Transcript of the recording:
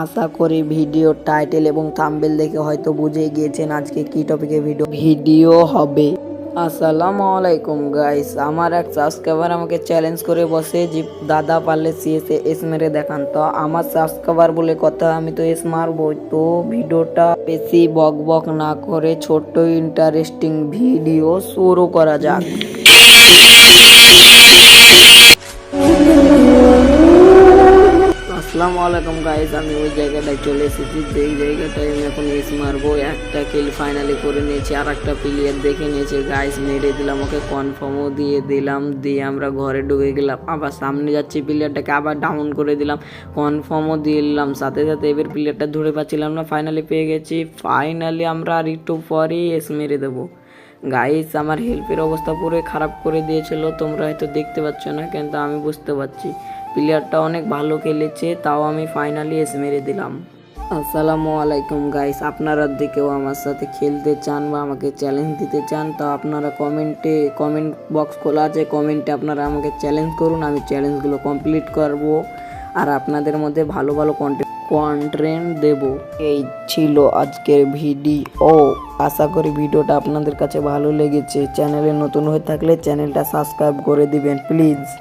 আশা করি video title এবং thumbnail দেখে হয়তো বুঝে গিয়েছেন আজকে কি টপিকে ভিডিও হবে। আসসালামু আলাইকুম গাইস, আমার এক সাবস্ক্রাইবার আমাকে চ্যালেঞ্জ করে বসে যে দাদা পারলে সিএসএ এস মেরে দেখান। তো আমার সাবস্ক্রাইবার বলে কথা, আমি তো এস মারবই। তো ভিডিওটা বেশি বক বক না করে ছোট্ট ইন্টারেস্টিং ভিডিও শুরু করা যাক। আসসালামু আলাইকুম গাইস, আমি ওই জায়গাটায় চলে এসেছি যেই জায়গাটায় আমি এখন এস মারবো। একটা কিল ফাইনালি করে নিয়েছি, আর একটা প্লেয়ার দেখে নিয়েছে গাইস, মেরে দিলাম ওকে, কনফার্মও দিয়ে দিলাম। দিয়ে আমরা ঘরে ঢুকে গেলাম, আবার সামনে যাচ্ছি প্লেয়ারটাকে আবার ডাউন করে দিলাম, কনফার্মও দিয়ে দিলাম। সাথে সাথে এবার প্লেয়ারটা ধরে পাচ্ছিলাম না, ফাইনালি পেয়ে গেছি। ফাইনালি আমরা আর একটু পরেই এস মেরে দেবো। গাইস আমার হেল্পের অবস্থা পুরো খারাপ করে দিয়েছিল, তোমরা হয়তো দেখতে পাচ্ছ না কিন্তু আমি বুঝতে পারছি। প্লেয়ারটা অনেক ভালো খেলেছে, তাও আমি ফাইনালি এস মেরে দিলাম। আসসালামু আলাইকুম গাইস, আপনারা দেখেও আমার সাথে খেলতে চান বা আমাকে চ্যালেঞ্জ দিতে চান, তো আপনারা কমেন্ট বক্স খোলা আছে, কমেন্টে আপনারা আমাকে চ্যালেঞ্জ করুন, আমি চ্যালেঞ্জগুলো কমপ্লিট করব আর আপনাদের মধ্যে ভালো ভালো কন্টেন্ট দেব। এই ছিল আজকের ভিডিও। আশা করি ভিডিওটা আপনাদের কাছে ভালো লেগেছে। চ্যানেলে নতুন হয়ে থাকলে চ্যানেলটা সাবস্ক্রাইব করে দিবেন প্লিজ।